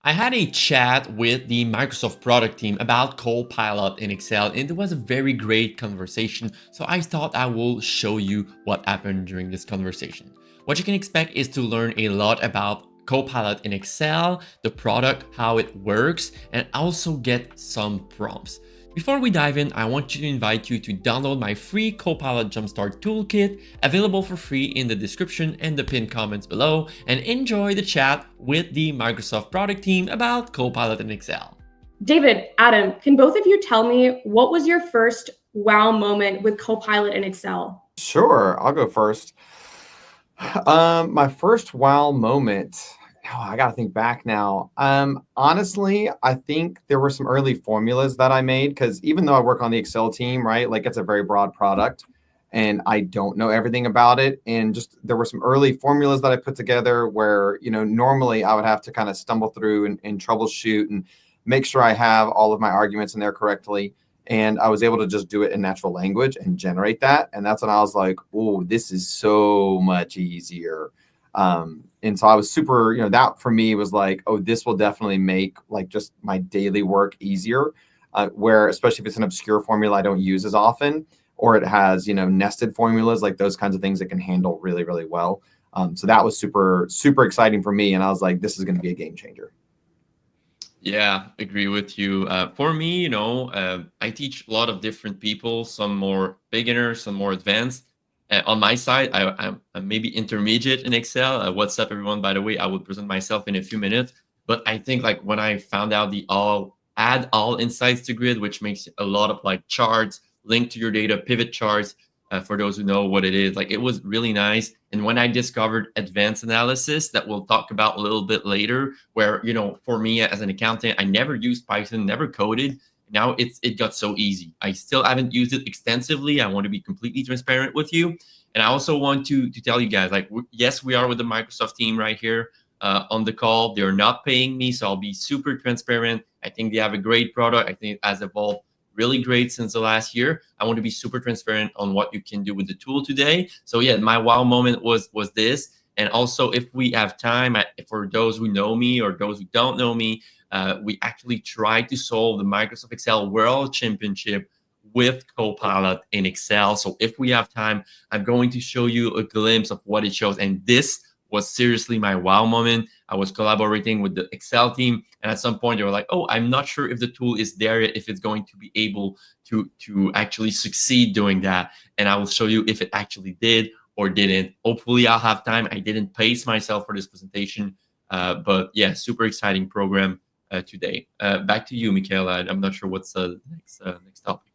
I had a chat with the Microsoft product team about Copilot in Excel, and it was a very great conversation. So I thought I will show you what happened during this conversation. What you can expect is to learn a lot about Copilot in Excel, the product, how it works, and also get some prompts. Before we dive in, I want you to invite you to download my free Copilot Jumpstart Toolkit, available for free in the description and the pinned comments below, and enjoy the chat with the Microsoft product team about Copilot in Excel. David, Adam, can both of you tell me what was your first wow moment with Copilot in Excel? Sure, I'll go first. My first wow moment. I got to think back now. Honestly, I think there were some early formulas that I made because even though I work on the Excel team, right, like it's a very broad product and I don't know everything about it. And just there were some early formulas that I put together where, normally I would have to kind of stumble through and troubleshoot and make sure I have all of my arguments in there correctly. And I was able to just do it in natural language and generate that. And that's when I was like, oh, this is so much easier. And so I was super, that for me was like, oh, this will definitely make like just my daily work easier. Where especially if it's an obscure formula I don't use as often, or it has, nested formulas, like those kinds of things it can handle really, really well. So that was super, super exciting for me. And I was like, this is going to be a game changer. Yeah, agree with you. For me, I teach a lot of different people, some more beginners, some more advanced. On my side, I'm maybe intermediate in Excel. What's up, everyone? By the way, I will present myself in a few minutes. But I think like when I found out the add all insights to grid, which makes a lot of like charts, link to your data, pivot charts, for those who know what it is, like it was really nice. And when I discovered advanced analysis that we'll talk about a little bit later, where, for me as an accountant, I never used Python, never coded. Now it got so easy. I still haven't used it extensively. I want to be completely transparent with you. And I also want to tell you guys, like, yes, we are with the Microsoft team right here on the call. They're not paying me, so I'll be super transparent. I think they have a great product. I think it has evolved really great since the last year. I want to be super transparent on what you can do with the tool today. So yeah, my wow moment was this. And also, if we have time, for those who know me or those who don't know me, we actually tried to solve the Microsoft Excel World Championship with Copilot in Excel. So if we have time, I'm going to show you a glimpse of what it shows. And this was seriously my wow moment. I was collaborating with the Excel team, and at some point they were like, oh, I'm not sure if the tool is there yet, if it's going to be able to actually succeed doing that. And I will show you if it actually did or didn't. Hopefully I'll have time. I didn't pace myself for this presentation, but yeah, super exciting program today. Back to you, Michaela. I'm not sure what's the next topic.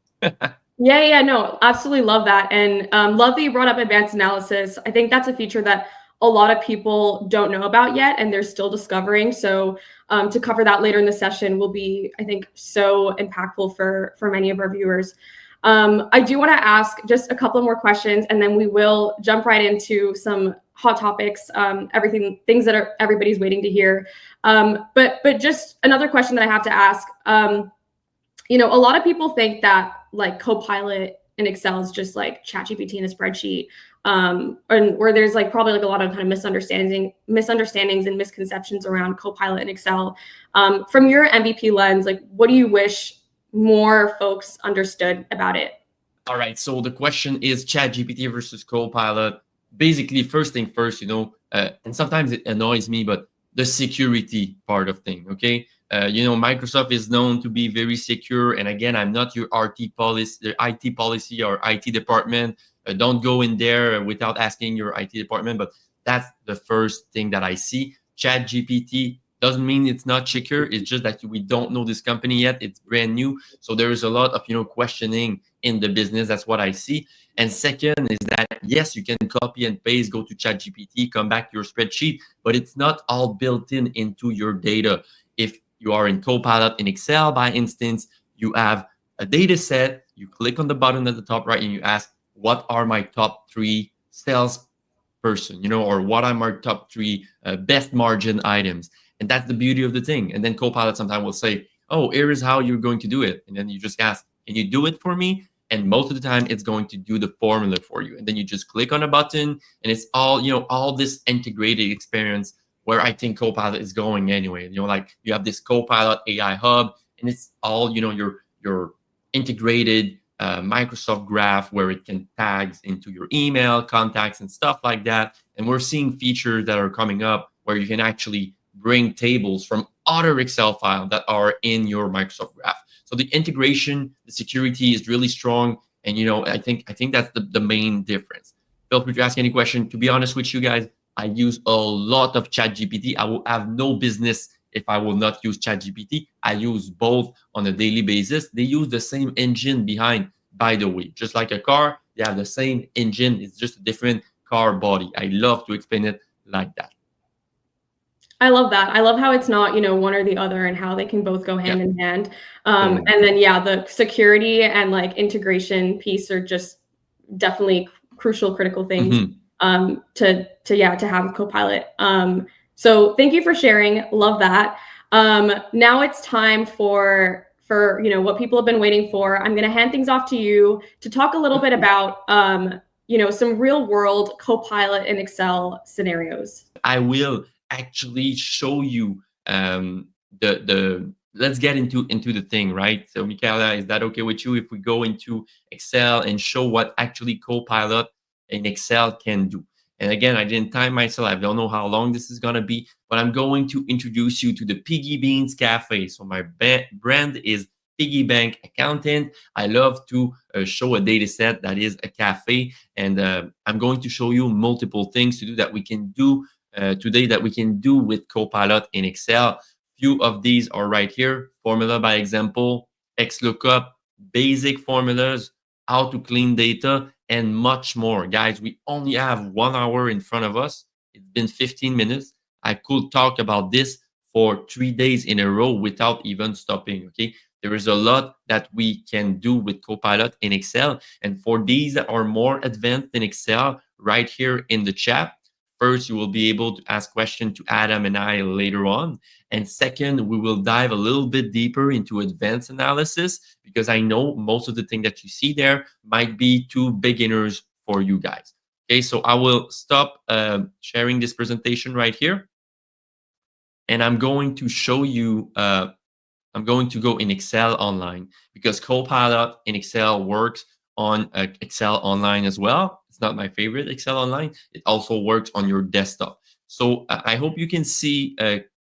Yeah, no, absolutely love that. And love that you brought up advanced analysis. I think that's a feature that a lot of people don't know about yet, and they're still discovering. So to cover that later in the session will be, I think, so impactful for many of our viewers. I do want to ask just a couple more questions, and then we will jump right into some hot topics, things that everybody's waiting to hear. But just another question that I have to ask. A lot of people think that like Copilot in Excel is just like ChatGPT in a spreadsheet, and where there's like probably like a lot of kind of misunderstandings and misconceptions around Copilot in Excel. From your MVP lens, like what do you wish more folks understood about it? All right. So the question is ChatGPT versus Copilot. Basically, first thing first, and sometimes it annoys me, but the security part of thing. Okay. Microsoft is known to be very secure. And again, I'm not your IT policy or IT department. Don't go in there without asking your IT department. But that's the first thing that I see. ChatGPT doesn't mean it's not secure. It's just that we don't know this company yet. It's brand new. So there is a lot of, questioning in the business. That's what I see. And second is that, yes, you can copy and paste, go to ChatGPT, come back to your spreadsheet, but it's not all built into your data. If you are in Copilot in Excel, by instance, you have a data set, you click on the button at the top right, and you ask, what are my top 3 sales person, or what are my top 3 best margin items? And that's the beauty of the thing. And then Copilot sometimes will say, oh, here is how you're going to do it. And then you just ask, can you do it for me? And most of the time it's going to do the formula for you. And then you just click on a button, and it's all, all this integrated experience where I think Copilot is going anyway. Like you have this Copilot AI hub, and it's all your integrated Microsoft Graph where it can tags into your email contacts and stuff like that. And we're seeing features that are coming up where you can actually bring tables from other Excel files that are in your Microsoft Graph. So the integration, the security is really strong. And I think that's the main difference. Feel free to ask any question. To be honest with you guys, I use a lot of ChatGPT. I will have no business if I will not use ChatGPT. I use both on a daily basis. They use the same engine behind, by the way. Just like a car, they have the same engine. It's just a different car body. I love to explain it like that. I love that. I love how it's not, one or the other and how they can both go hand in hand. And then, the security and like integration piece are just definitely crucial, critical things to have Copilot. So thank you for sharing. Love that. Now it's time for what people have been waiting for. I'm going to hand things off to you to talk a little bit about some real world Copilot in Excel scenarios. I will actually show you the let's get into the thing, right? So Michaela, is that okay with you if we go into Excel and show what actually Copilot in Excel can do? And again, I didn't time myself. I don't know how long this is going to be, but I'm going to introduce you to the Piggy Beans Cafe. So my brand is Piggy Bank Accountant. I love to show a data set that is a cafe. And I'm going to show you multiple things to do that we can do today that we can do with Copilot in Excel. Few of these are right here. Formula by example, XLOOKUP, basic formulas, how to clean data, and much more. Guys, we only have 1 hour in front of us. It's been 15 minutes. I could talk about this for 3 days in a row without even stopping, okay? There is a lot that we can do with Copilot in Excel. And for these that are more advanced in Excel, right here in the chat, first, you will be able to ask questions to Adam and I later on. And second, we will dive a little bit deeper into advanced analysis because I know most of the things that you see there might be too beginners for you guys. Okay, so I will stop sharing this presentation right here. And I'm going to show you, I'm going to go in Excel Online because Copilot in Excel works on Excel Online as well. It's not my favorite Excel Online. It also works on your desktop. So I hope you can see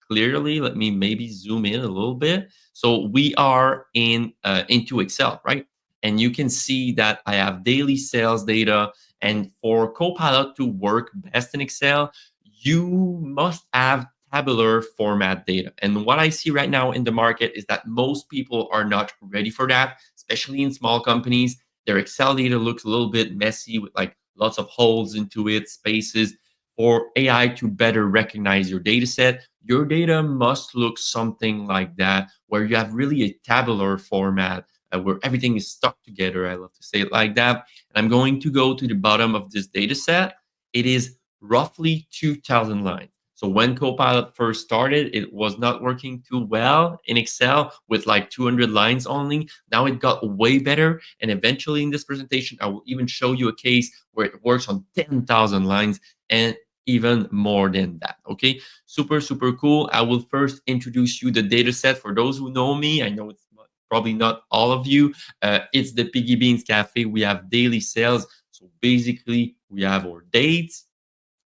clearly. Let me maybe zoom in a little bit. So we are into Excel, right? And you can see that I have daily sales data. And for Copilot to work best in Excel, you must have tabular format data. And what I see right now in the market is that most people are not ready for that, especially in small companies. Their Excel data looks a little bit messy with like lots of holes into it, spaces. For AI to better recognize your data set, your data must look something like that, where you have really a tabular format where everything is stuck together. I love to say it like that. And I'm going to go to the bottom of this data set. It is roughly 2,000 lines. So when Copilot first started, it was not working too well in Excel with like 200 lines only. Now it got way better. And eventually in this presentation, I will even show you a case where it works on 10,000 lines and even more than that. Okay, super, super cool. I will first introduce you the data set. For those who know me, I know it's probably not all of you. It's the Piggy Beans Cafe. We have daily sales. So basically, we have our dates,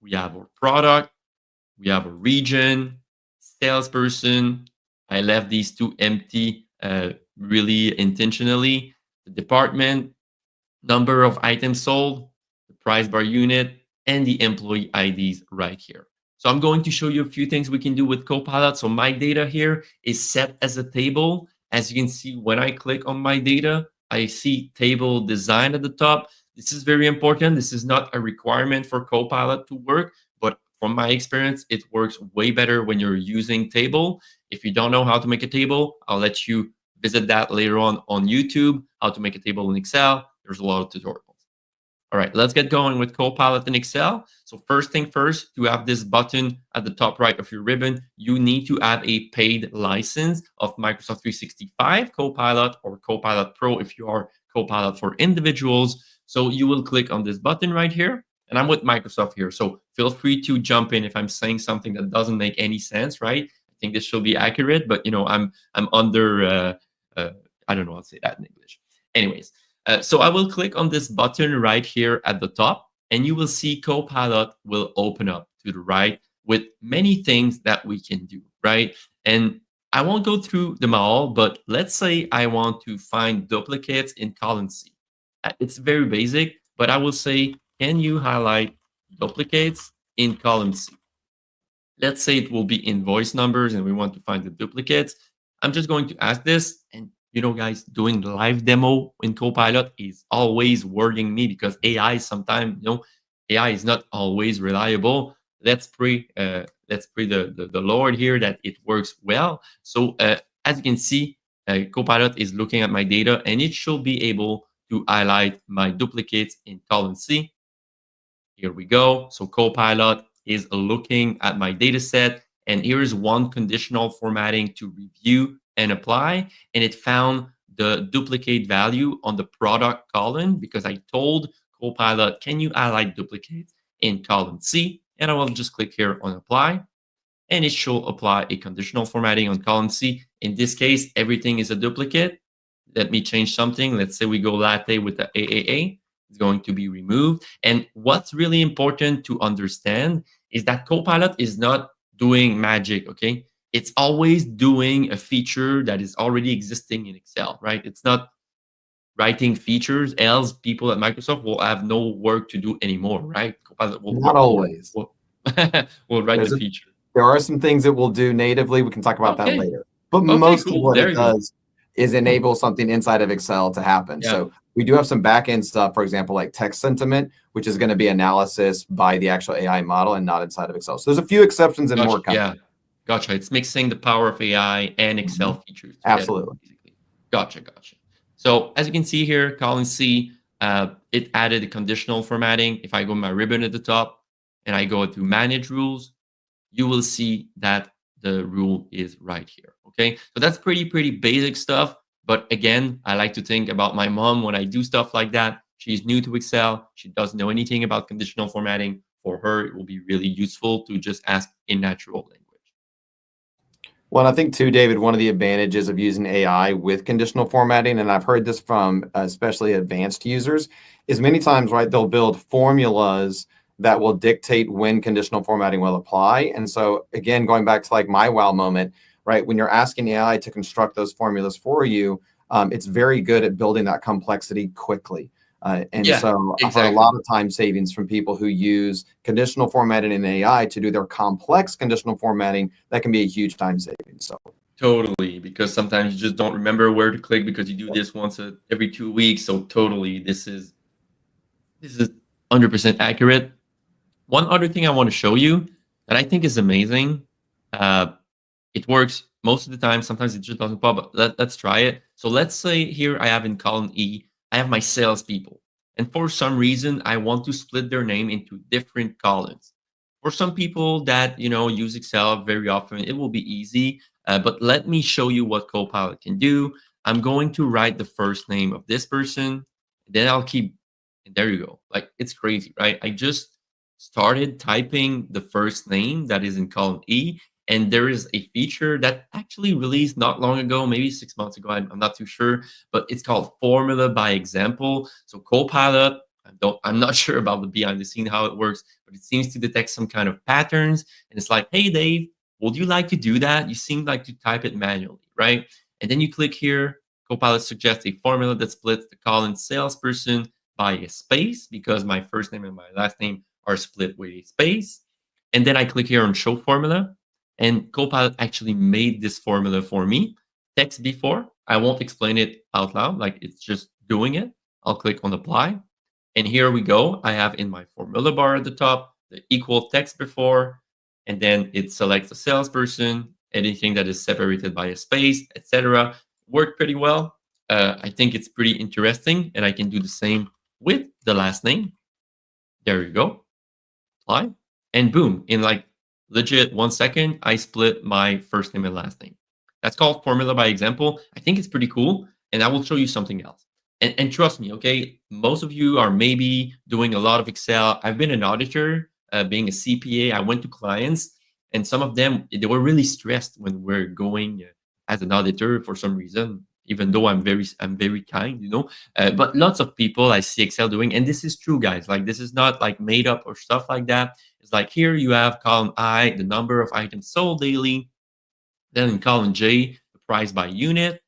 we have our product, we have a region, salesperson. I left these two empty really intentionally. The department, number of items sold, the price per unit, and the employee IDs right here. So I'm going to show you a few things we can do with Copilot. So my data here is set as a table. As you can see, when I click on my data, I see table design at the top. This is very important. This is not a requirement for Copilot to work, but from my experience, it works way better when you're using table. If you don't know how to make a table, I'll let you visit that later on YouTube, how to make a table in Excel. There's a lot of tutorials. All right, let's get going with Copilot in Excel. So first thing first, to have this button at the top right of your ribbon, you need to have a paid license of Microsoft 365 Copilot or Copilot Pro if you are Copilot for individuals. So you will click on this button right here. And I'm with Microsoft here. So feel free to jump in if I'm saying something that doesn't make any sense, right? I think this should be accurate, but I'm under I don't know how to say that in English. Anyways, so I will click on this button right here at the top, and you will see Copilot will open up to the right with many things that we can do, right? And I won't go through them all, but let's say I want to find duplicates in column C. It's very basic, but I will say, can you highlight duplicates in column C? Let's say it will be invoice numbers and we want to find the duplicates. I'm just going to ask this. And guys, doing the live demo in Copilot is always worrying me because AI sometimes, AI is not always reliable. Let's pray the Lord here that it works well. So as you can see, Copilot is looking at my data and it should be able to highlight my duplicates in column C. Here we go. So Copilot is looking at my data set, and here is one conditional formatting to review and apply. And it found the duplicate value on the product column because I told Copilot, can you highlight duplicates in column C? And I will just click here on apply. And it should apply a conditional formatting on column C. In this case, everything is a duplicate. Let me change something. Let's say we go latte with the AAA. It's going to be removed. And what's really important to understand is that Copilot is not doing magic, okay? It's always doing a feature that is already existing in Excel, right? It's not writing features, else people at Microsoft will have no work to do anymore, right? Copilot will Not always. will write the feature. There are some things it will do natively. We can talk about that later. But most of what it does is enable something inside of Excel to happen. Yeah. So we do have some back-end stuff, for example, like text sentiment, which is going to be analysis by the actual AI model and not inside of Excel. So there's a few exceptions and more coming. Yeah, gotcha. It's mixing the power of AI and Excel features together, Absolutely. basically. Gotcha. So as you can see here, column C, it added a conditional formatting. If I go my ribbon at the top and I go to manage rules, you will see that the rule is right here. Okay, so that's pretty basic stuff. But again, I like to think about my mom when I do stuff like that. She's new to Excel. She doesn't know anything about conditional formatting. For her, it will be really useful to just ask in natural language. Well, I think too, David, one of the advantages of using AI with conditional formatting, and I've heard this from especially advanced users, is many times, right, they'll build formulas that will dictate when conditional formatting will apply. And so again, going back to like my wow moment, right, when you're asking AI to construct those formulas for you, it's very good at building that complexity quickly. So exactly. I've heard a lot of time savings from people who use conditional formatting in AI to do their complex conditional formatting. That can be a huge time savings. So totally, because sometimes you just don't remember where to click because you do this once every 2 weeks. So totally, this is 100% accurate. One other thing I want to show you that I think is amazing. It works most of the time. Sometimes it just doesn't pop up. Let's try it. So let's say here I have in column E, I have my salespeople. And for some reason, I want to split their name into different columns. For some people that use Excel very often, it will be easy. But let me show you what Copilot can do. I'm going to write the first name of this person. Then I'll keep, and there you go. Like, it's crazy, right? I just started typing the first name that is in column E. And there is a feature that actually released not long ago, maybe 6 months ago. I'm not too sure, but it's called Formula by Example. So Copilot, I'm not sure about the behind the scene how it works, but it seems to detect some kind of patterns. And it's like, hey, Dave, would you like to do that? You seem like to type it manually, right? And then you click here. Copilot suggests a formula that splits the column salesperson by a space because my first name and my last name are split with a space. And then I click here on Show Formula. And Copilot actually made this formula for me. Text before. I won't explain it out loud, like it's just doing it. I'll click on Apply. And here we go. I have in my formula bar at the top, the equal text before, and then it selects a salesperson, anything that is separated by a space, etc. Worked pretty well. I think it's pretty interesting, and I can do the same with the last name. There you go. Apply. And boom, in like legit 1 second, I split my first name and last name. That's called Formula by Example. I think it's pretty cool, and I will show you something else. And trust me, okay, most of you are maybe doing a lot of Excel. I've been an auditor being a CPA, I went to clients, and some of them they were really stressed when we're going as an auditor for some reason. Even though I'm very kind, but lots of people I see Excel doing, and this is true, guys. Like this is not like made up or stuff like that. It's like here you have column I, the number of items sold daily, then in column J, the price by unit.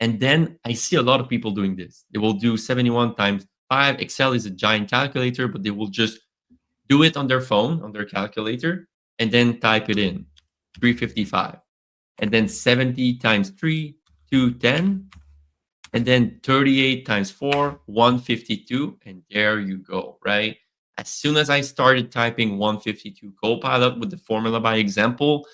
And then I see a lot of people doing this. They will do 71 times 5. Excel is a giant calculator, but they will just do it on their phone, on their calculator, and then type it in 355. And then 70 times 3, 210. And then 38 times 4, 152. And there you go, right? As soon as I started typing 152 Copilot with the formula by example,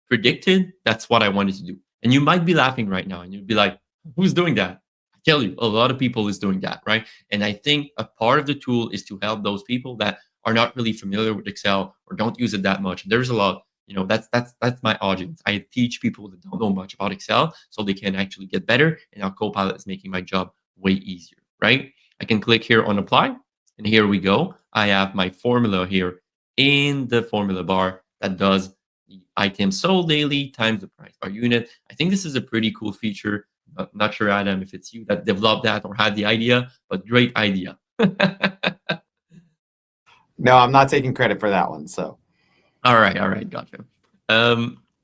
predicted, that's what I wanted to do. And you might be laughing right now and you'd be like, who's doing that? I tell you, a lot of people is doing that, right? And I think a part of the tool is to help those people that are not really familiar with Excel or don't use it that much. There's a lot, that's my audience. I teach people that don't know much about Excel so they can actually get better. And now Copilot is making my job way easier, right? I can click here on apply, and here we go. I have my formula here in the formula bar that does the item sold daily times the price per unit. I think this is a pretty cool feature. Not sure, Adam, if it's you that developed that or had the idea, but great idea. No, I'm not taking credit for that one. So, All right, gotcha.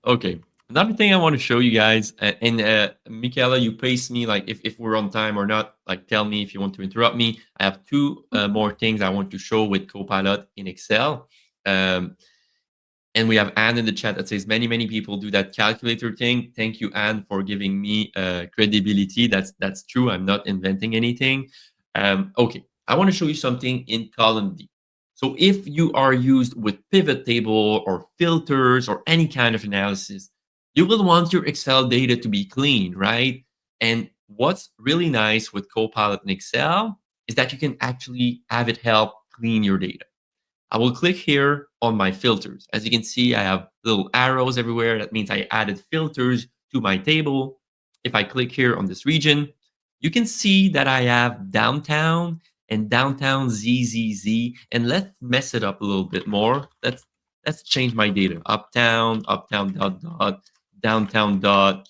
Okay. Another thing I want to show you guys, and Michaela, you pace me like if we're on time or not. Like, tell me if you want to interrupt me. I have two more things I want to show with Copilot in Excel. And we have Anne in the chat that says many people do that calculator thing. Thank you, Anne, for giving me credibility. That's true. I'm not inventing anything. Okay, I want to show you something in column D. So if you are used with pivot table or filters or any kind of analysis, you will want your Excel data to be clean, right? And what's really nice with Copilot in Excel is that you can actually have it help clean your data. I will click here on my filters. As you can see, I have little arrows everywhere. That means I added filters to my table. If I click here on this region, you can see that I have downtown and downtown ZZZ. And let's mess it up a little bit more. Let's change my data. Uptown dot dot, downtown dot.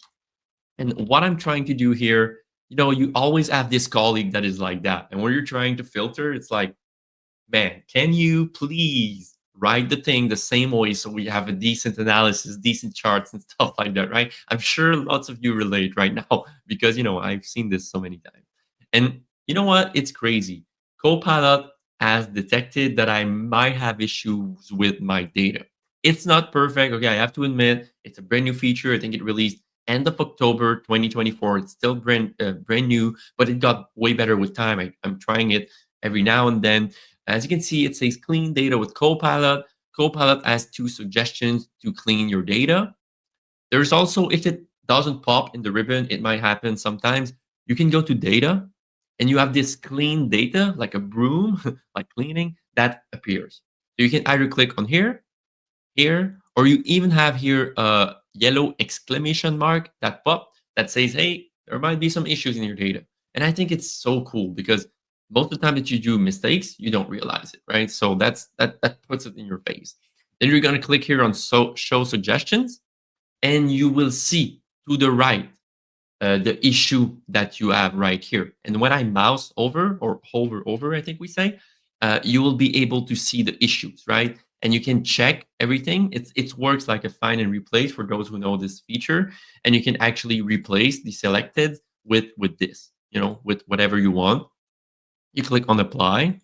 And what I'm trying to do here, you always have this colleague that is like that. And when you're trying to filter, it's like, man, can you please write the thing the same way so we have a decent analysis, decent charts and stuff like that, right? I'm sure lots of you relate right now because, I've seen this so many times. And you know what? It's crazy. Copilot has detected that I might have issues with my data. It's not perfect. Okay, I have to admit, it's a brand new feature. I think it released end of October 2024. It's still brand new, but it got way better with time. I'm trying it every now and then. As you can see, it says clean data with Copilot. Copilot has 2 suggestions to clean your data. There's also, if it doesn't pop in the ribbon, it might happen sometimes. You can go to data and you have this clean data, like a broom, like cleaning, that appears. So you can either click on here, or you even have here a yellow exclamation mark that pop that says, hey, there might be some issues in your data. And I think it's so cool because most of the time that you do mistakes, you don't realize it, right? So that puts it in your face. Then you're going to click here on show suggestions, and you will see to the right the issue that you have right here. And when I mouse over or hover over, I think we say, you will be able to see the issues, right? And you can check everything. It works like a find and replace for those who know this feature, and you can actually replace the selected with this, with whatever you want. You click on apply,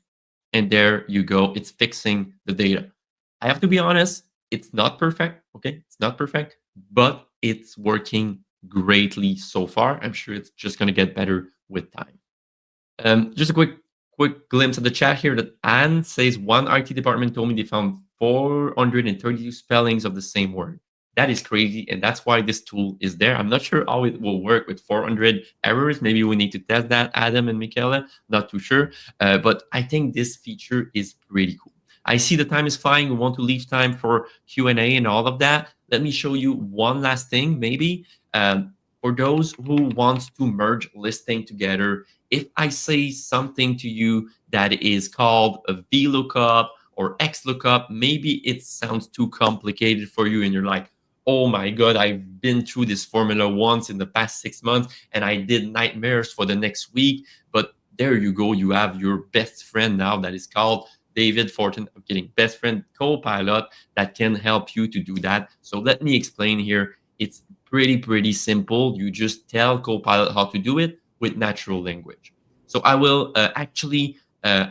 and there you go. It's fixing the data. I have to be honest, it's not perfect. Okay, it's not perfect, but it's working greatly so far. I'm sure it's just going to get better with time. Just a quick glimpse of the chat here that Anne says one IT department told me they found 432 spellings of the same word. That is crazy, and that's why this tool is there. I'm not sure how it will work with 400 errors. Maybe we need to test that, Adam and Michaela. Not too sure, but I think this feature is pretty cool. I see the time is flying. We want to leave time for Q&A and all of that. Let me show you one last thing, maybe. For those who want to merge listing together, if I say something to you that is called a VLOOKUP or XLOOKUP. Maybe it sounds too complicated for you and you're like, oh my God, I've been through this formula once in the past 6 months and I did nightmares for the next week. But there you go. You have your best friend now that is called David Fortin. I'm kidding. Best friend Copilot that can help you to do that. So let me explain here. It's pretty simple. You just tell Copilot how to do it with natural language. So I will I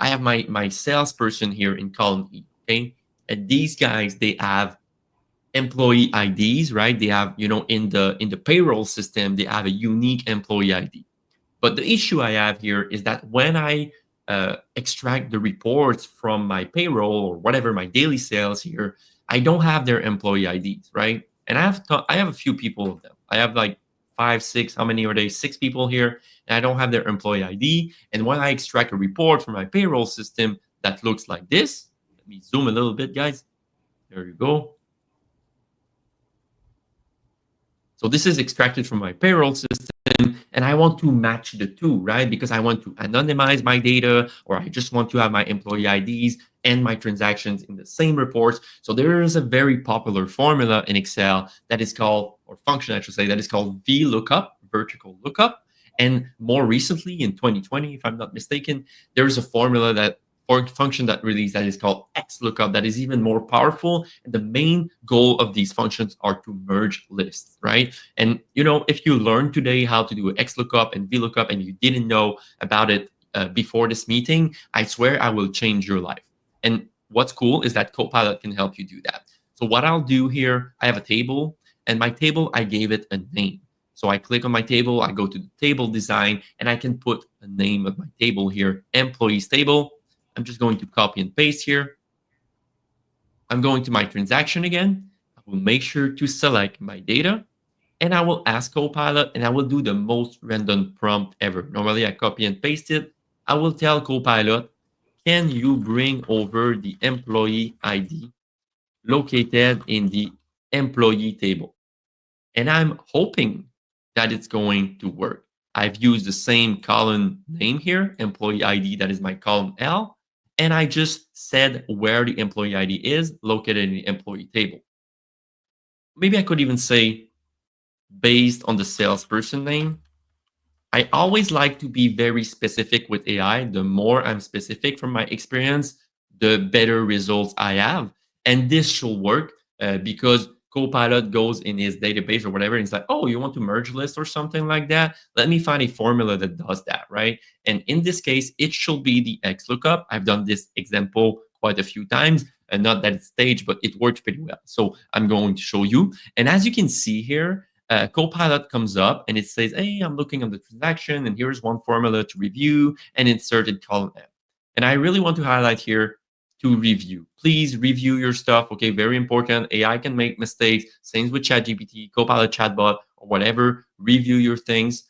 have my salesperson here in column E. Okay, and these guys, they have employee IDs, right? They have, in the payroll system, they have a unique employee ID. But the issue I have here is that when I extract the reports from my payroll or whatever my daily sales here, I don't have their employee IDs, right? And I have a few people of them. I have like 5, 6. How many are they? 6 people here, and I don't have their employee ID. And when I extract a report from my payroll system that looks like this, let me zoom a little bit, guys. There you go. So this is extracted from my payroll system, and I want to match the two, right? Because I want to anonymize my data, or I just want to have my employee IDs and my transactions in the same reports. So there is a very popular formula in Excel that is called, or function I should say, that is called VLOOKUP, vertical lookup. And more recently in 2020, if I'm not mistaken, there's a formula that, or function that released that is called XLOOKUP that is even more powerful. And the main goal of these functions are to merge lists, right? And if you learned today how to do XLOOKUP and VLOOKUP and you didn't know about it before this meeting, I swear I will change your life. And what's cool is that Copilot can help you do that. So what I'll do here, I have a table, and my table, I gave it a name. So I click on my table, I go to the table design, and I can put a name of my table here, employees table. I'm just going to copy and paste here. I'm going to my transaction again. I will make sure to select my data, and I will ask Copilot, and I will do the most random prompt ever. Normally, I copy and paste it. I will tell Copilot, can you bring over the employee ID located in the employee table? And I'm hoping that it's going to work. I've used the same column name here, employee ID, that is my column L. And I just said where the employee ID is located in the employee table. Maybe I could even say based on the salesperson name. I always like to be very specific with AI. The more I'm specific from my experience, the better results I have. And this should work because Copilot goes in his database or whatever, and he's like, oh, you want to merge lists or something like that? Let me find a formula that does that, right? And in this case, it should be the XLOOKUP. I've done this example quite a few times, and not that it's staged, but it works pretty well. So I'm going to show you. And as you can see here, Copilot comes up and it says, hey, I'm looking on the transaction, and here's one formula to review, and inserted column M. And I really want to highlight here to review. Please review your stuff, okay? Very important. AI can make mistakes. Same with ChatGPT, Copilot chatbot, or whatever. Review your things.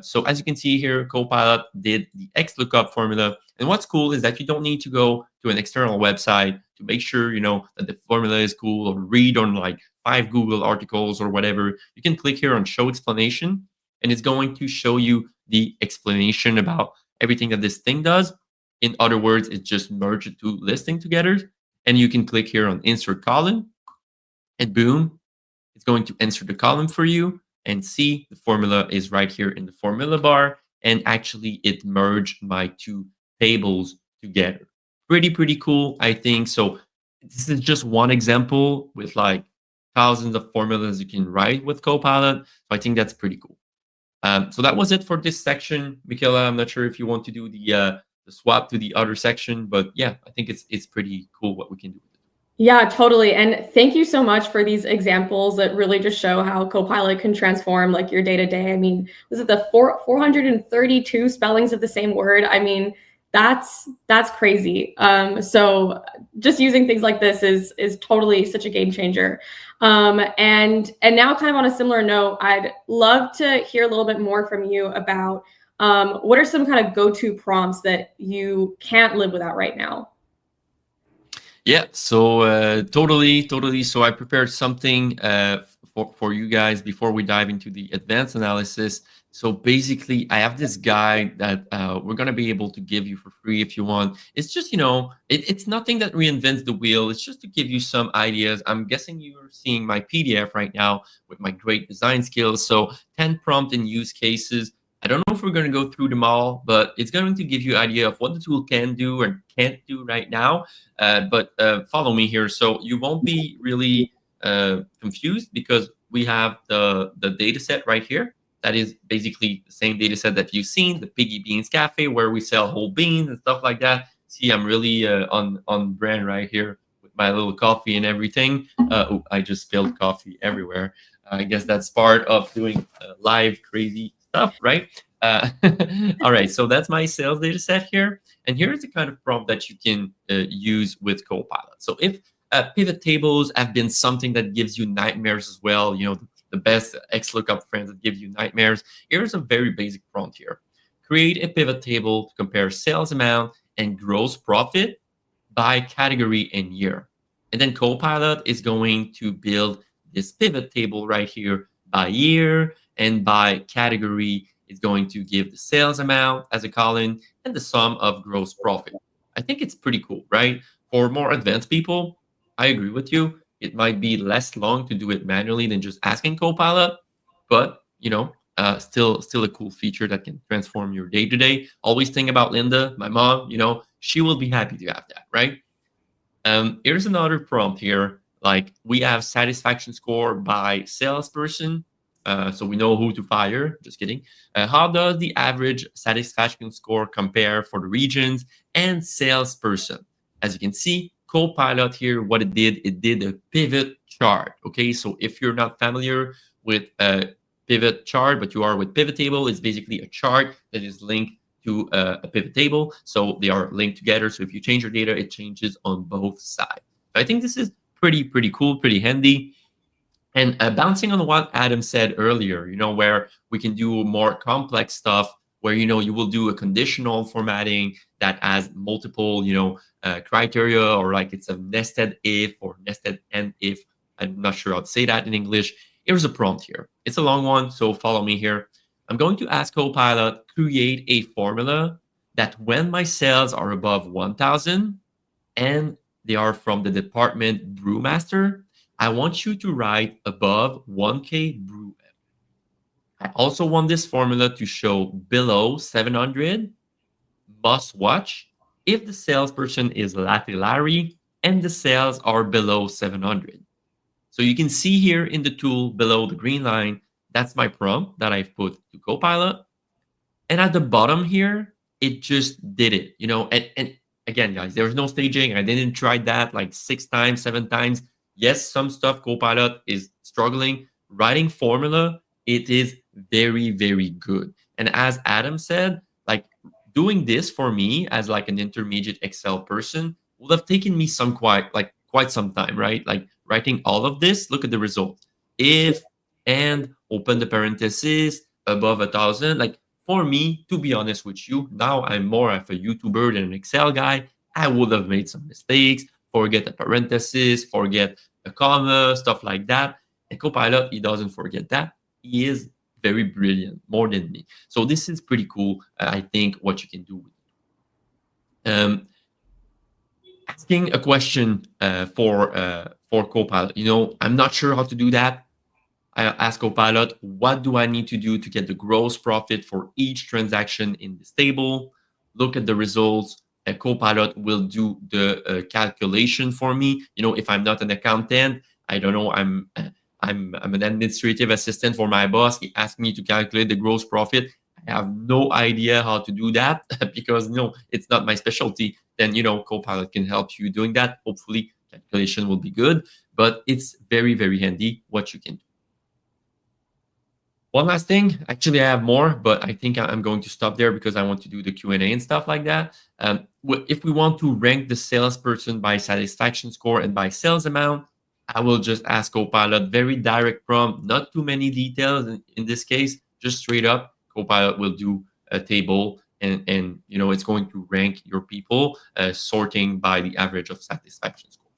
So as you can see here, Copilot did the XLOOKUP formula. And what's cool is that you don't need to go to an external website to make sure, that the formula is cool, or read on like 5 Google articles or whatever. You can click here on show explanation, and it's going to show you the explanation about everything that this thing does. In other words, it just merged the two listing together. And you can click here on insert column, and boom, it's going to insert the column for you. And see, the formula is right here in the formula bar. And actually, it merged my two tables together. Pretty cool, I think. So this is just one example with like thousands of formulas you can write with Copilot. So I think that's pretty cool. So that was it for this section. Michaela, I'm not sure if you want to do the swap to the other section, but yeah, I think it's pretty cool what we can do with it. Yeah, totally. And thank you so much for these examples that really just show how Copilot can transform like your day to day. I mean, was it the 432 spellings of the same word? I mean, that's crazy. So just using things like this is totally such a game changer. And now kind of on a similar note, I'd love to hear a little bit more from you about what are some kind of go-to prompts that you can't live without right now? Yeah, so totally. So I prepared something for you guys before we dive into the advanced analysis. So basically, I have this guide that we're gonna be able to give you for free if you want. It's just, it's nothing that reinvents the wheel. It's just to give you some ideas. I'm guessing you're seeing my PDF right now with my great design skills. So 10 prompt and use cases. I don't know if we're going to go through them all, but it's going to give you an idea of what the tool can do or can't do right now. But follow me here, so you won't be really confused, because we have the data set right here. That is basically the same data set that you've seen, the Piggy Beans Cafe, where we sell whole beans and stuff like that. See, I'm really on brand right here with my little coffee and everything. Oh, I just spilled coffee everywhere. I guess that's part of doing live crazy stuff, right? All right, so that's my sales data set here. And here's the kind of prompt that you can use with Copilot. So if pivot tables have been something that gives you nightmares as well, the best XLOOKUP friends that give you nightmares, here's a very basic prompt here. Create a pivot table to compare sales amount and gross profit by category and year. And then Copilot is going to build this pivot table right here by year, and by category is going to give the sales amount as a column and the sum of gross profit. I think it's pretty cool, right? For more advanced people, I agree with you. It might be less long to do it manually than just asking Copilot, but still a cool feature that can transform your day to day. Always think about Linda, my mom. She will be happy to have that, right? Here's another prompt here. Like, we have satisfaction score by salesperson, so we know who to fire. Just kidding. How does the average satisfaction score compare for the regions and salesperson? As you can see, Copilot here, what it did a pivot chart. Okay, so if you're not familiar with a pivot chart, but you are with pivot table, it's basically a chart that is linked to a pivot table. So they are linked together. So if you change your data, it changes on both sides. So I think this is pretty cool, pretty handy. And bouncing on what Adam said earlier, where we can do more complex stuff, where, you will do a conditional formatting that has multiple, criteria, or like it's a nested if or nested and if. I'm not sure how to say that in English. Here's a prompt here. It's a long one, so follow me here. I'm going to ask Copilot, create a formula that when my sales are above 1,000 and they are from the department brewmaster, I want you to write above 1K brew. I also want this formula to show below 700, must watch, if the salesperson is Latte Larry and the sales are below 700. So you can see here in the tool below the green line, that's my prompt that I've put to Copilot. And at the bottom here, it just did it, and again, guys, there was no staging. I didn't try that like 6 times, 7 times. Yes, some stuff Copilot is struggling. Writing formula, it is very good. And as Adam said, like, doing this for me as like an intermediate Excel person would have taken me quite some time, right? Like, writing all of this, look at the result. If, and, open the parenthesis, above 1,000. Like, for me, to be honest with you, now I'm more of a YouTuber than an Excel guy. I would have made some mistakes, forget a parenthesis, forget a comma, stuff like that. And Copilot, he doesn't forget that. He is very brilliant, more than me. So this is pretty cool, I think, what you can do with it. Asking a question for Copilot. I'm not sure how to do that. I ask Copilot, what do I need to do to get the gross profit for each transaction in this table? Look at the results. A Copilot will do the calculation for me. If I'm not an accountant, I don't know, I'm an administrative assistant for my boss. He asked me to calculate the gross profit. I have no idea how to do that because it's not my specialty. Then Copilot can help you doing that. Hopefully, calculation will be good, but it's very handy what you can do. One last thing, actually I have more, but I think I'm going to stop there because I want to do the Q&A and stuff like that. If we want to rank the salesperson by satisfaction score and by sales amount, I will just ask Copilot, very direct prompt, not too many details in this case, just straight up. Copilot will do a table and it's going to rank your people, sorting by the average of satisfaction score.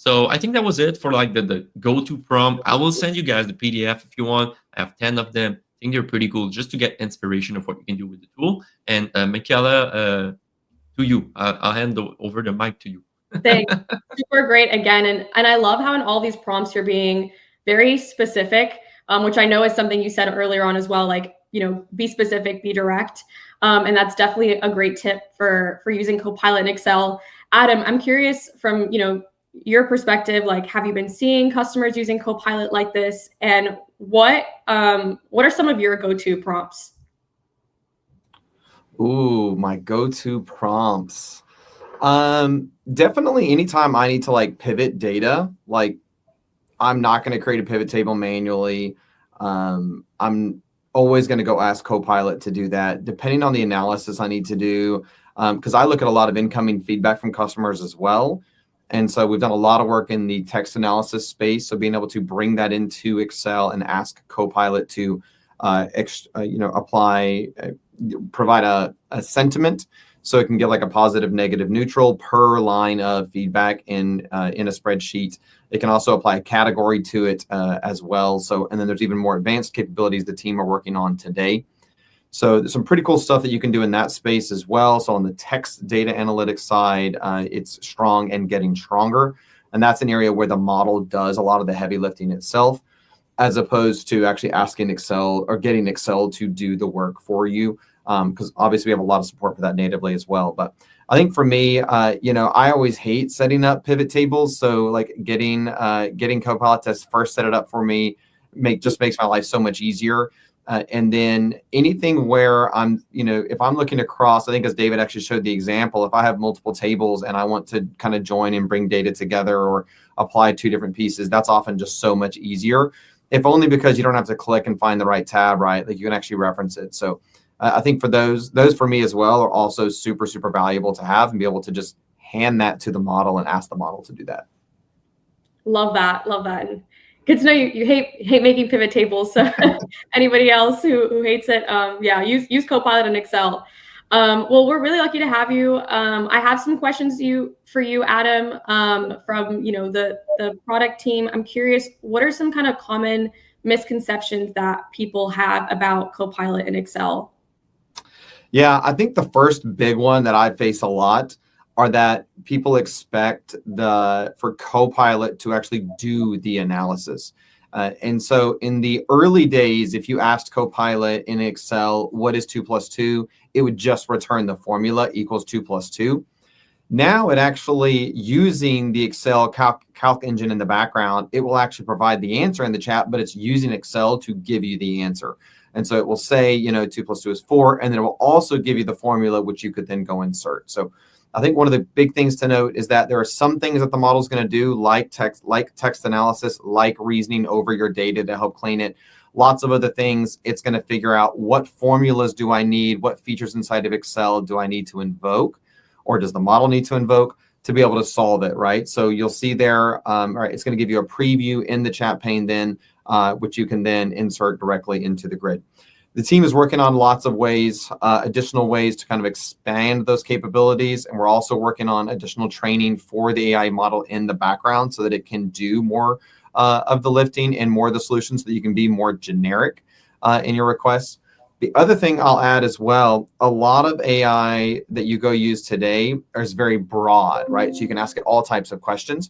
So I think that was it for like the go-to prompt. I will send you guys the PDF if you want. I have 10 of them. I think they're pretty cool just to get inspiration of what you can do with the tool. And Michaela, to you, I'll hand over the mic to you. Thanks. Super great again. And I love how in all these prompts you're being very specific, which I know is something you said earlier on as well, like, be specific, be direct. And that's definitely a great tip for using Copilot in Excel. Adam, I'm curious from, your perspective, like, have you been seeing customers using Copilot like this? And what are some of your go-to prompts? Ooh, my go-to prompts. Definitely anytime I need to like pivot data, like I'm not going to create a pivot table manually. I'm always going to go ask Copilot to do that, depending on the analysis I need to do. Because I look at a lot of incoming feedback from customers as well. And so we've done a lot of work in the text analysis space. So being able to bring that into Excel and ask Copilot to, apply, provide a sentiment, so it can get like a positive, negative, neutral per line of feedback in a spreadsheet. It can also apply a category to it as well. So, and then there's even more advanced capabilities the team are working on today. So there's some pretty cool stuff that you can do in that space as well. So on the text data analytics side, it's strong and getting stronger. And that's an area where the model does a lot of the heavy lifting itself, as opposed to actually asking Excel or getting Excel to do the work for you. Because obviously we have a lot of support for that natively as well. But I think for me, I always hate setting up pivot tables. So like getting Copilot to first set it up for me just makes my life so much easier. And then anything where I'm, if I'm looking across, I think as David actually showed the example, if I have multiple tables and I want to kind of join and bring data together or apply two different pieces, that's often just so much easier. If only because you don't have to click and find the right tab, right? Like you can actually reference it. So I think for those for me as well are also super, super valuable to have and be able to just hand that to the model and ask the model to do that. Love that. Love that. And good to know you hate making pivot tables. So anybody else who hates it, use Copilot in Excel. Well, we're really lucky to have you. I have some questions for you, Adam, from the product team. I'm curious, what are some kind of common misconceptions that people have about Copilot in Excel? Yeah, I think the first big one that I face a lot are that people expect for Copilot to actually do the analysis. And so in the early days, if you asked Copilot in Excel, what is 2 + 2, it would just return the formula equals 2 + 2. Now it actually, using the Excel calc engine in the background, it will actually provide the answer in the chat, but it's using Excel to give you the answer. And so it will say, 2 + 2 is 4, and then it will also give you the formula, which you could then go insert. So I think one of the big things to note is that there are some things that the model is going to do, like text analysis, like reasoning over your data to help clean it. Lots of other things. It's going to figure out what formulas do I need, what features inside of Excel do I need to invoke, or does the model need to invoke to be able to solve it, right? So you'll see there, right, it's going to give you a preview in the chat pane then, which you can then insert directly into the grid. The team is working on lots of ways, additional ways to kind of expand those capabilities. And we're also working on additional training for the AI model in the background so that it can do more of the lifting and more of the solutions so that you can be more generic in your requests. The other thing I'll add as well, a lot of AI that you go use today is very broad, right? So you can ask it all types of questions.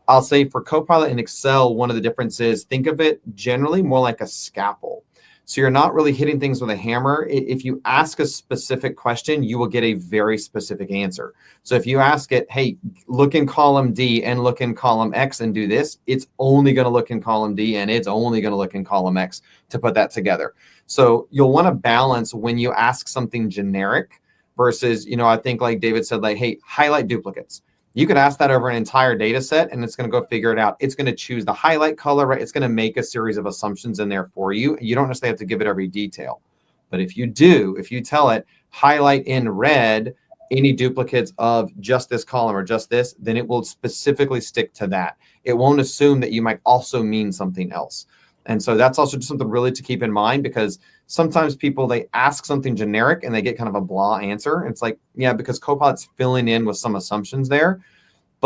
I'll say for Copilot in Excel, one of the differences, think of it generally more like a scalpel. So you're not really hitting things with a hammer. If you ask a specific question, you will get a very specific answer. So if you ask it, hey, look in column D and look in column X and do this, it's only going to look in column D and it's only going to look in column X to put that together. So you'll want to balance when you ask something generic versus, I think like David said, like, hey, highlight duplicates. You could ask that over an entire data set and it's going to go figure it out. It's going to choose the highlight color, right? It's going to make a series of assumptions in there for you. You don't necessarily have to give it every detail. But if you tell it, highlight in red any duplicates of just this column or just this, then it will specifically stick to that. It won't assume that you might also mean something else. And so that's also just something really to keep in mind, because sometimes people, they ask something generic and they get kind of a blah answer. It's like, yeah, because Copilot's filling in with some assumptions there.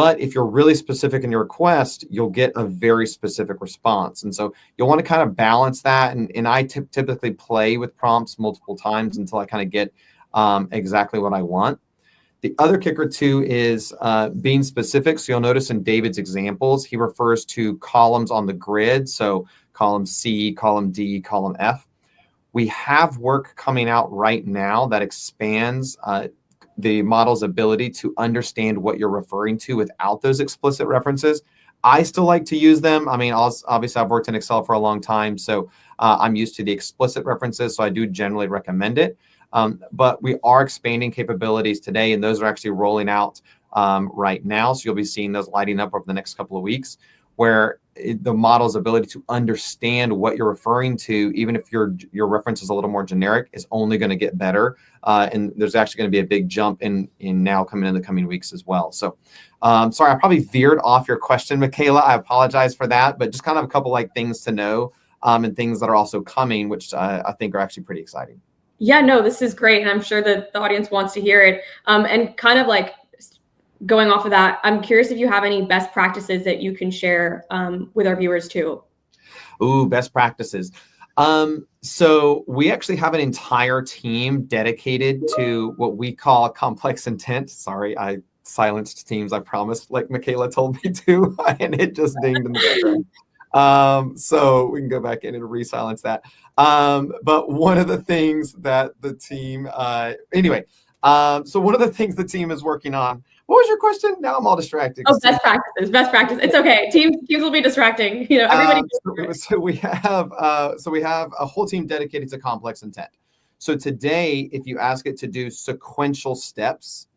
But if you're really specific in your request, you'll get a very specific response. And so you'll want to kind of balance that. And I typically play with prompts multiple times until I kind of get exactly what I want. The other kicker too is being specific. So you'll notice in David's examples, he refers to columns on the grid. So column C, column D, column F. We have work coming out right now that expands the model's ability to understand what you're referring to without those explicit references. I still like to use them. I mean, obviously I've worked in Excel for a long time, so I'm used to the explicit references, so I do generally recommend it. But we are expanding capabilities today, and those are actually rolling out right now. So you'll be seeing those lighting up over the next couple of weeks, where the model's ability to understand what you're referring to, even if your reference is a little more generic, is only going to get better. And there's actually going to be a big jump in now coming in the coming weeks as well. So sorry, I probably veered off your question, Michaela. I apologize for that, but just kind of a couple like things to know and things that are also coming, which I think are actually pretty exciting. Yeah, no, this is great. And I'm sure that the audience wants to hear it. And kind of like going off of that, I'm curious if you have any best practices that you can share with our viewers too. Ooh, best practices. So we actually have an entire team dedicated to what we call complex intent. Sorry, I silenced Teams, I promise, like Michaela told me to, and it just dinged in the background. So we can go back in and re-silence that. But one of the things that the team, so one of the things the team is working on. What was your question? Now I'm all distracted. Oh, best practices. Best practice. It's okay. Teams will be distracting. You know, everybody. So we have a whole team dedicated to complex intent. So today, if you ask it to do sequential steps,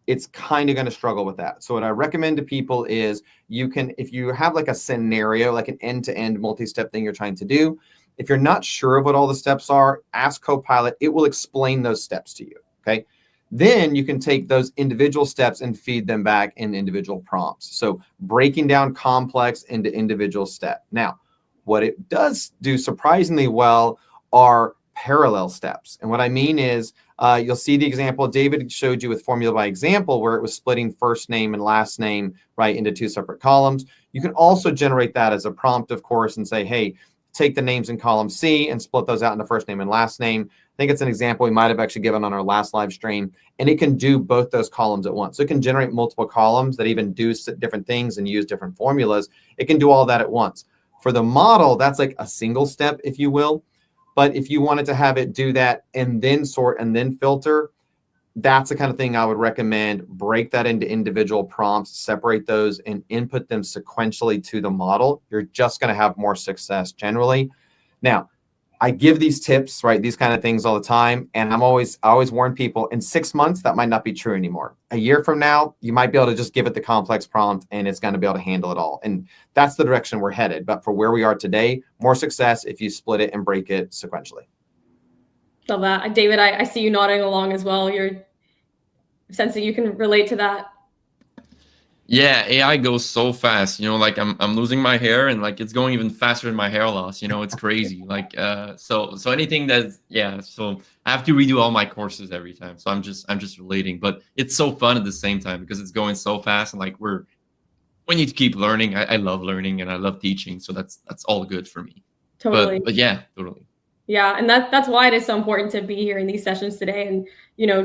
it's kind of going to struggle with that. So what I recommend to people is if you have like a scenario, like an end-to-end multi-step thing you're trying to do, if you're not sure of what all the steps are, ask Copilot. It will explain those steps to you. Okay. Then you can take those individual steps and feed them back in individual prompts. So breaking down complex into individual step. Now, what it does do surprisingly well are parallel steps. And what I mean is you'll see the example David showed you with formula by example, where it was splitting first name and last name right into two separate columns. You can also generate that as a prompt, of course, and say, hey, take the names in column C and split those out into first name and last name. I think it's an example we might have actually given on our last live stream, and it can do both those columns at once. So it can generate multiple columns that even do different things and use different formulas. It can do all that at once. For the model, that's like a single step, if you will. But if you wanted to have it do that and then sort and then filter, that's the kind of thing I would recommend. Break that into individual prompts, separate those, and input them sequentially to the model. You're just going to have more success generally. Now, I give these tips, right? These kind of things all the time. And I always warn people, in 6 months, that might not be true anymore. A year from now, you might be able to just give it the complex prompt and it's going to be able to handle it all. And that's the direction we're headed. But for where we are today, more success if you split it and break it sequentially. Love that. David, I see you nodding along as well. You're sensing you can relate to that. Yeah, AI goes so fast, like I'm losing my hair and like it's going even faster than my hair loss, it's crazy. Like so anything so I have to redo all my courses every time. So I'm just relating, but it's so fun at the same time because it's going so fast and like we need to keep learning. I love learning and I love teaching, so that's all good for me. Totally. But yeah, totally. Yeah, and that's why it is so important to be here in these sessions today and,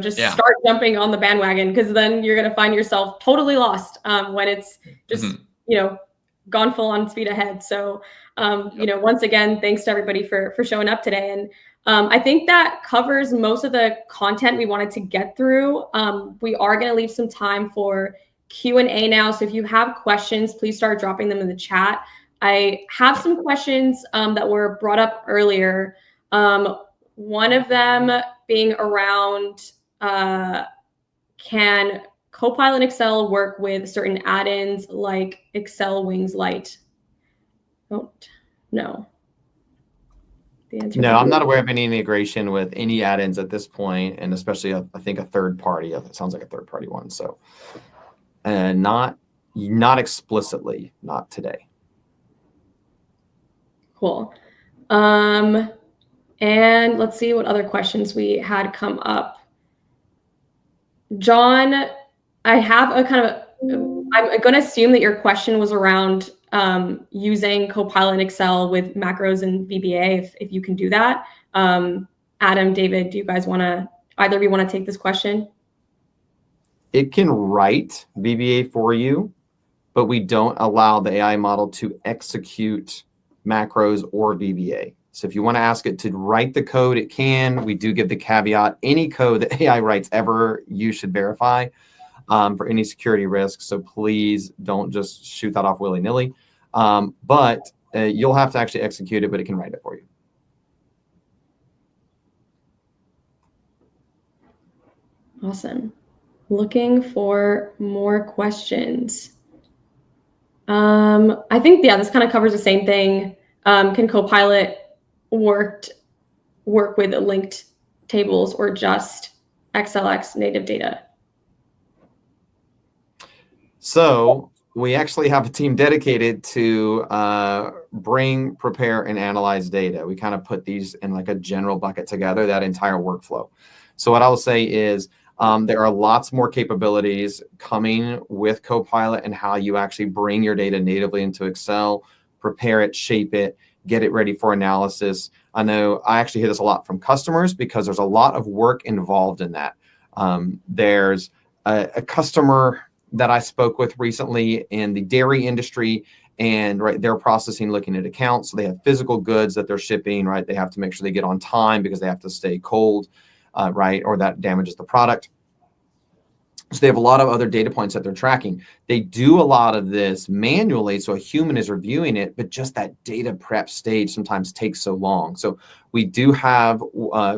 just start jumping on the bandwagon, because then you're going to find yourself totally lost when it's just, gone full on speed ahead. So, once again, thanks to everybody for showing up today. And I think that covers most of the content we wanted to get through. We are going to leave some time for Q&A now. So if you have questions, please start dropping them in the chat. I have some questions that were brought up earlier. One of them being around, can Copilot in Excel work with certain add-ins like Excel Wings Lite? Don't know. The answer No, I'm not aware of any integration with any add-ins at this point, and especially I think a third party. It sounds like a third party one. So not explicitly, not today. Cool. And let's see what other questions we had come up. John, I have a kind of a I'm going to assume that your question was around using Copilot in Excel with macros and VBA, if you can do that. Adam, David, do you guys want to, either of you want to take this question? It can write VBA for you, but we don't allow the AI model to execute macros or VBA. So if you want to ask it to write the code, it can. We do give the caveat, any code that AI writes ever, you should verify for any security risks. So please don't just shoot that off willy-nilly. But you'll have to actually execute it, but it can write it for you. Awesome. Looking for more questions. I think, yeah, this kind of covers the same thing. Can Copilot work with linked tables or just XLX native data? So we actually have a team dedicated to bring, prepare, and analyze data. We kind of put these in like a general bucket together, that entire workflow. So what I will say is there are lots more capabilities coming with Copilot and how you actually bring your data natively into Excel, prepare it, shape it, get it ready for analysis. I know I actually hear this a lot from customers because there's a lot of work involved in that. There's a customer that I spoke with recently in the dairy industry, and they're processing, looking at accounts. So they have physical goods that they're shipping, right? They have to make sure they get on time because they have to stay cold, right? Or that damages the product. So they have a lot of other data points that they're tracking. They do a lot of this manually, so a human is reviewing it, but just that data prep stage sometimes takes so long. So we do have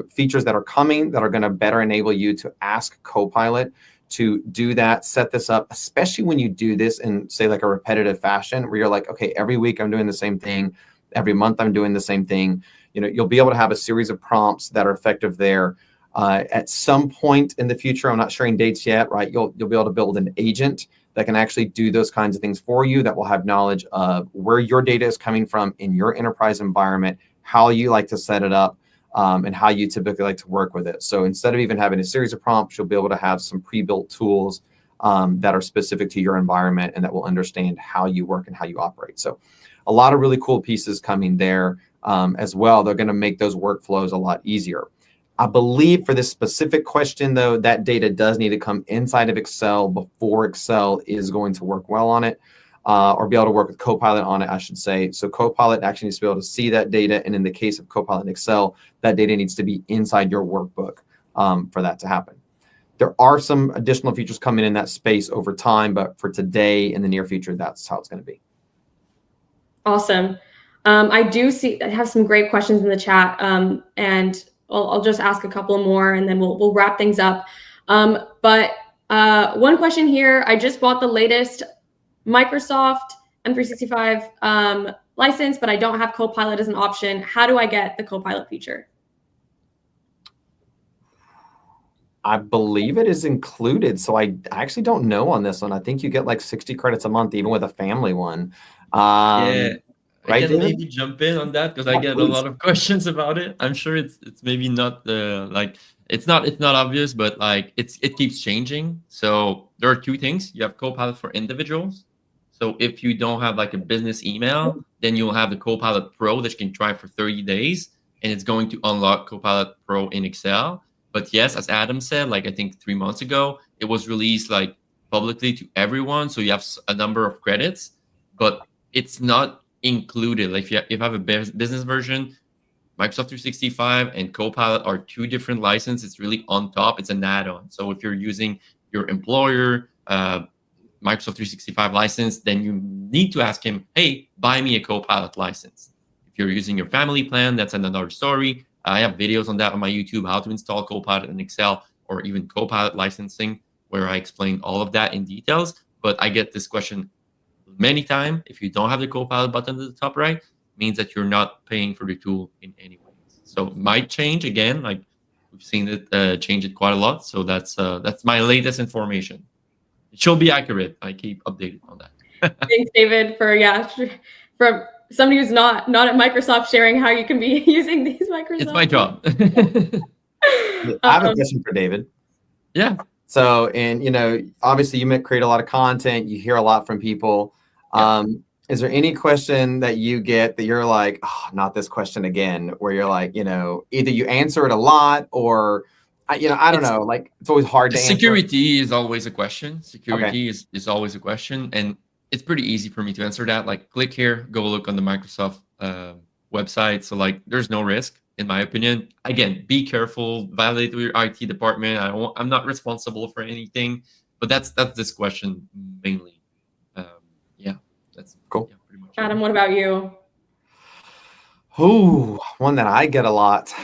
features that are coming that are going to better enable you to ask Copilot to do that, set this up, especially when you do this in, say, like a repetitive fashion, where you're like, okay, every week I'm doing the same thing, every month I'm doing the same thing. You know, you'll be able to have a series of prompts that are effective there. At some point in the future, I'm not sharing dates yet, right? You'll be able to build an agent that can actually do those kinds of things for you, that will have knowledge of where your data is coming from in your enterprise environment, how you like to set it up, and how you typically like to work with it. So instead of even having a series of prompts, you'll be able to have some pre-built tools that are specific to your environment and that will understand how you work and how you operate. So a lot of really cool pieces coming there as well. They're going to make those workflows a lot easier. I believe for this specific question, though, that data does need to come inside of Excel before Excel is going to work well on it, or be able to work with Copilot on it, I should say. So Copilot actually needs to be able to see that data. And in the case of Copilot in Excel, that data needs to be inside your workbook for that to happen. There are some additional features coming in that space over time, but for today, in the near future, that's how it's going to be. Awesome. I do see, I have some great questions in the chat, and I'll just ask a couple more and then we'll wrap things up. But one question here, I just bought the latest Microsoft M365 license, but I don't have Copilot as an option. How do I get the Copilot feature? I believe it is included. So I actually don't know on this one. I think you get like 60 credits a month, even with a family one. Yeah. Right, I can David? maybe jump in on that because I get a lot of questions about it. I'm sure it's maybe not like it's not obvious, but like it keeps changing. So there are two things. You have Copilot for individuals. So if you don't have like a business email, then you'll have the Copilot Pro that you can try for 30 days, and it's going to unlock Copilot Pro in Excel. But yes, as Adam said, like I think 3 months ago, it was released like publicly to everyone. So you have a number of credits, but it's not included. Like if you have a business version, Microsoft 365 and Copilot are two different licenses. It's really on top. It's an add-on. So if you're using your employer Microsoft 365 license, then you need to ask him, hey, buy me a Copilot license. If you're using your family plan, that's another story. I have videos on that on my YouTube, how to install Copilot in Excel or even Copilot licensing, where I explain all of that in details. But I get this question many times. If you don't have the Copilot button at the top right, means that you're not paying for the tool in any way. So it might change again. Like we've seen it change it quite a lot. So that's my latest information. It should be accurate. I keep updated on that. Thanks, David, for somebody who's not at Microsoft sharing how you can be using these Microsoft. It's my job. I have a question for David. Yeah. So, and obviously you create a lot of content, you hear a lot from people. Yeah. Is there any question that you get that you're like, oh, not this question again, where you're like, either you answer it a lot or, I don't It's know, like it's always hard to answer. security is always a question. Okay. Security is always a question, and it's pretty easy for me to answer that. Like, click here, go look on the Microsoft website. So like, there's no risk, in my opinion. Again, be careful, validate with your IT department. I'm not responsible for anything, but that's this question mainly. Um, yeah, that's Cool. yeah, pretty much Adam, it. what about you? Ooh, one that I get a lot.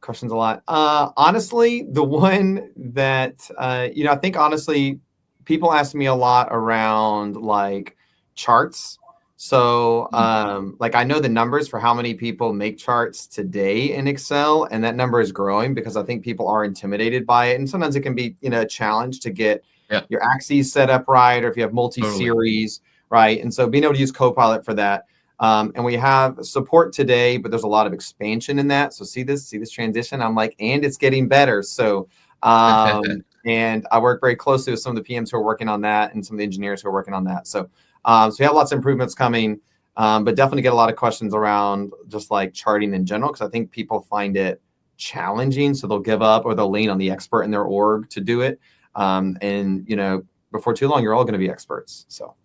Questions a lot. Honestly, the one that I think honestly, people ask me a lot around like charts. So, like I know the numbers for how many people make charts today in Excel, and that number is growing because I think people are intimidated by it, and sometimes it can be a challenge to get Yeah, your axes set up right, or if you have totally. multi-series, right? And so being able to use Copilot for that. And we have support today, but there's a lot of expansion in that. So see this transition. I'm like, and it's getting better. So, and I work very closely with some of the PMs who are working on that and some of the engineers who are working on that. So, so we have lots of improvements coming, but definitely get a lot of questions around just like charting in general, because I think people find it challenging. So they'll give up or they'll lean on the expert in their org to do it. And before too long, you're all going to be experts. So.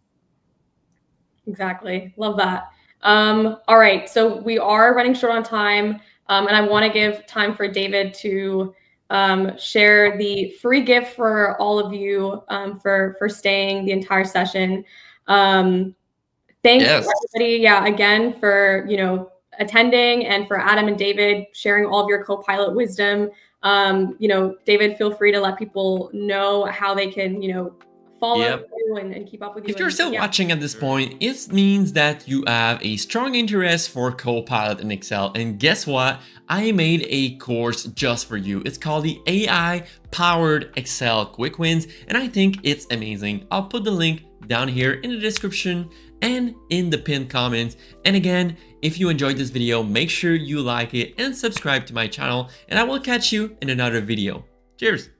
Exactly. Love that. All right. So we are running short on time. And I want to give time for David to share the free gift for all of you for staying the entire session. Thanks Yes. everybody. Yeah, again for attending, and for Adam and David sharing all of your Copilot wisdom. David, feel free to let people know how they can follow Yep. you and keep up with you. If you're And still yeah. watching at this point, it means that you have a strong interest for Copilot in Excel. And guess what? I made a course just for you. It's called the AI Powered Excel Quick Wins, and I think it's amazing. I'll put the link down here in the description and in the pinned comments. And again, if you enjoyed this video, make sure you like it and subscribe to my channel, and I will catch you in another video. Cheers!